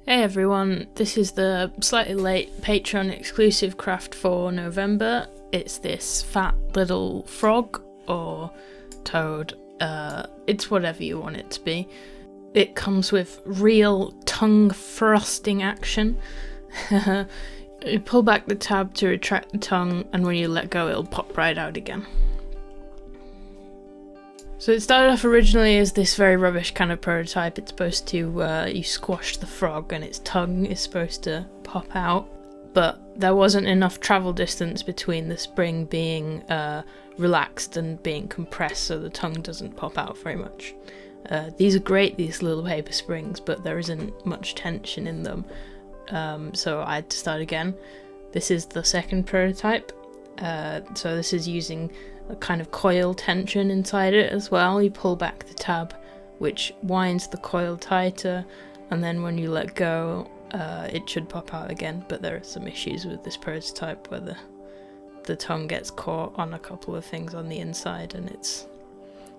Hey everyone, this is the slightly late Patreon exclusive craft for November. It's this fat little frog or toad, it's whatever you want it to be. It comes with real tongue thrusting action. You pull back the tab to retract the tongue, and when you let go it'll pop right out again. So it started off originally as this very rubbish kind of prototype. It's supposed to, you squash the frog and its tongue is supposed to pop out, but there wasn't enough travel distance between the spring being relaxed and being compressed, so the tongue doesn't pop out very much. These are great, these little paper springs, but there isn't much tension in them, so I had to start again. This is the second prototype, so this is using a kind of coil tension inside it as well. You pull back the tab, which winds the coil tighter, and then when you let go, it should pop out again. But there are some issues with this prototype where the tongue gets caught on a couple of things on the inside, and it's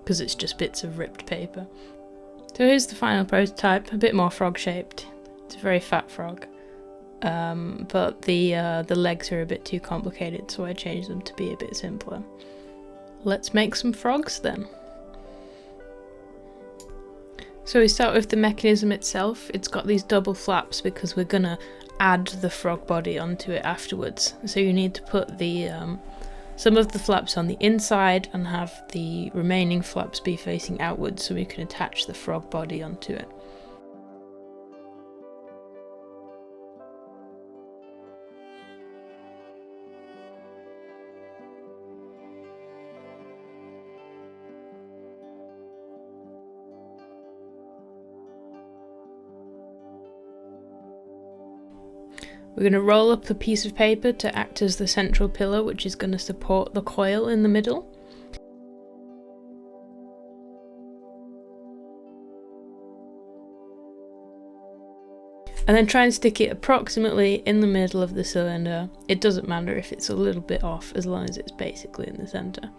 because it's just bits of ripped paper. So here's the final prototype, a bit more frog shaped. It's a very fat frog, but the legs are a bit too complicated, so I changed them to be a bit simpler. Let's make some frogs then. So we start with the mechanism itself. It's got these double flaps because we're gonna add the frog body onto it afterwards. So you need to put the some of the flaps on the inside and have the remaining flaps be facing outwards so we can attach the frog body onto it. We're going to roll up a piece of paper to act as the central pillar, which is going to support the coil in the middle. And then try and stick it approximately in the middle of the cylinder. It doesn't matter if it's a little bit off, as long as it's basically in the center.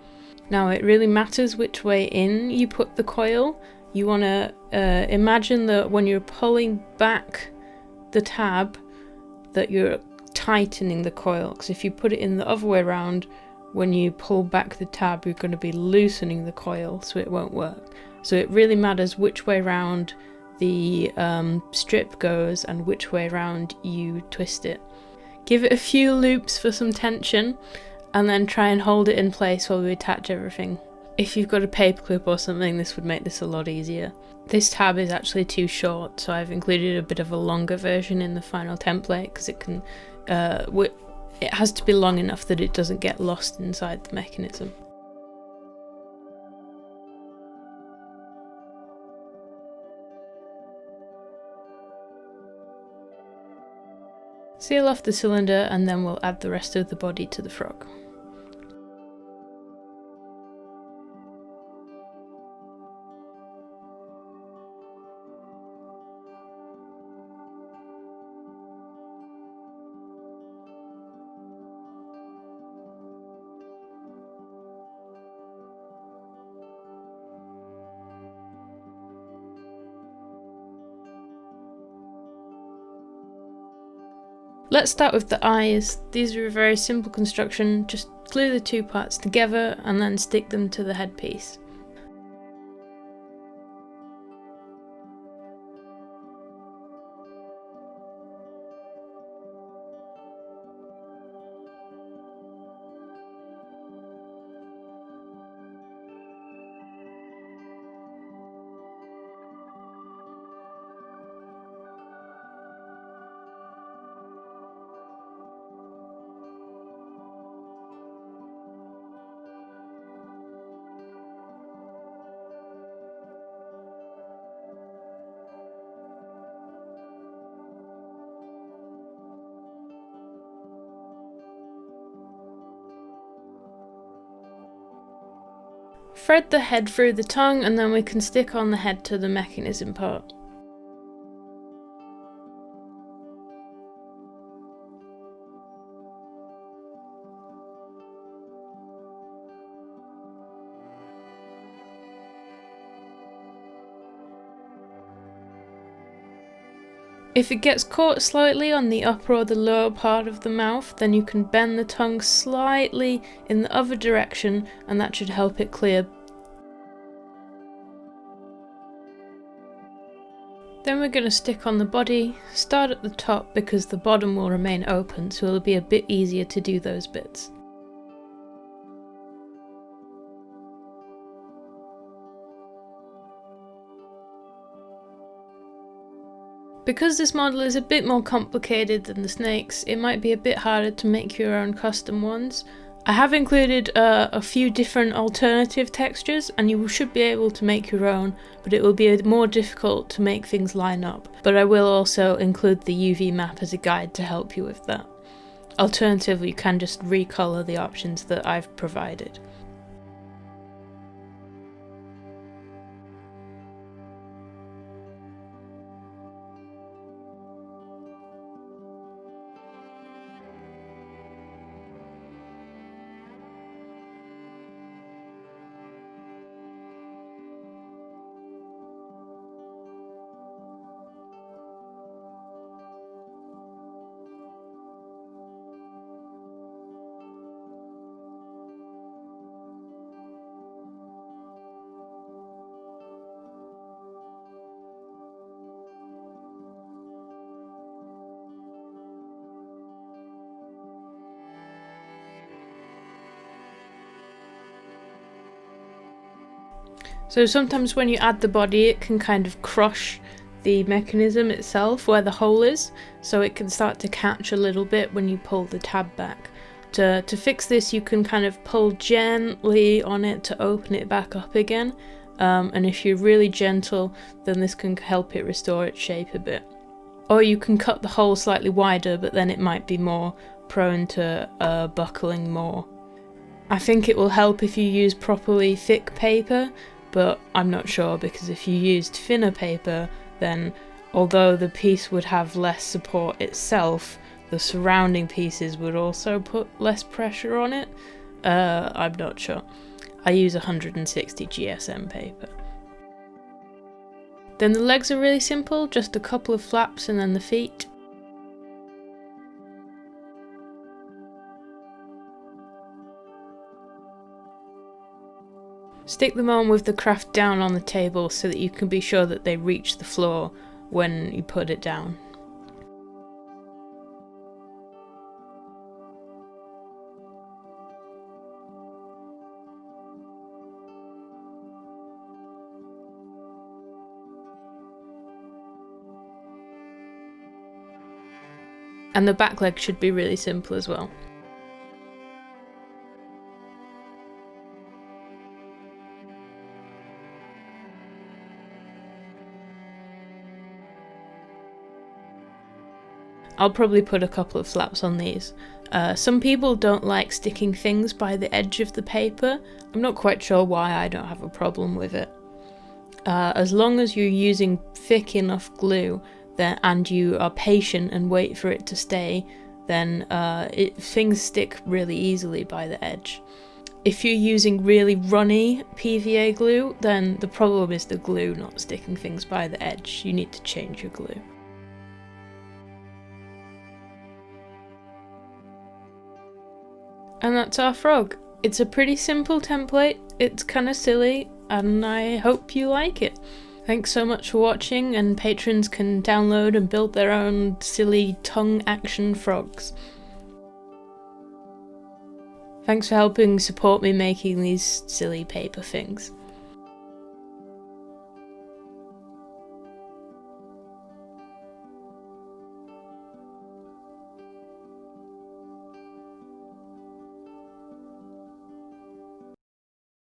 Now it really matters which way in you put the coil. You want to imagine that when you're pulling back the tab, that you're tightening the coil, because if you put it in the other way around, when you pull back the tab you're going to be loosening the coil, so it won't work. So it really matters which way around the strip goes and which way around you twist it. Give it a few loops for some tension and then try and hold it in place while we attach everything. If you've got a paper clip or something, this would make this a lot easier. This tab is actually too short, so I've included a bit of a longer version in the final template because it can, it has to be long enough that it doesn't get lost inside the mechanism. Seal off the cylinder and then we'll add the rest of the body to the frog. Let's start with the eyes. These are a very simple construction, just glue the two parts together and then stick them to the headpiece. Thread the head through the tongue and then we can stick on the head to the mechanism part. If it gets caught slightly on the upper or the lower part of the mouth, then you can bend the tongue slightly in the other direction and that should help it clear. Then we're going to stick on the body, start at the top because the bottom will remain open, so it'll be a bit easier to do those bits. Because this model is a bit more complicated than the snakes, it might be a bit harder to make your own custom ones. I have included a few different alternative textures and you should be able to make your own, but it will be more difficult to make things line up. But I will also include the UV map as a guide to help you with that. Alternatively, you can just recolor the options that I've provided. So sometimes when you add the body it can kind of crush the mechanism itself where the hole is, so it can start to catch a little bit when you pull the tab back. To fix this you can kind of pull gently on it to open it back up again, and if you're really gentle then this can help it restore its shape a bit. Or you can cut the hole slightly wider, but then it might be more prone to buckling more. I think it will help if you use properly thick paper, but I'm not sure, because if you used thinner paper then although the piece would have less support itself, the surrounding pieces would also put less pressure on it. I'm not sure. I use 160 GSM paper. Then the legs are really simple, just a couple of flaps and then the feet. Stick them on with the craft down on the table so that you can be sure that they reach the floor when you put it down. And the back leg should be really simple as well. I'll probably put a couple of flaps on these. Some people don't like sticking things by the edge of the paper. I'm not quite sure why. I don't have a problem with it. As long as you're using thick enough glue and you are patient and wait for it to stay, then things stick really easily by the edge. If you're using really runny PVA glue, then the problem is the glue not sticking things by the edge. You need to change your glue. And that's our frog. It's a pretty simple template, it's kind of silly, and I hope you like it. Thanks so much for watching, and patrons can download and build their own silly tongue action frogs. Thanks for helping support me making these silly paper things.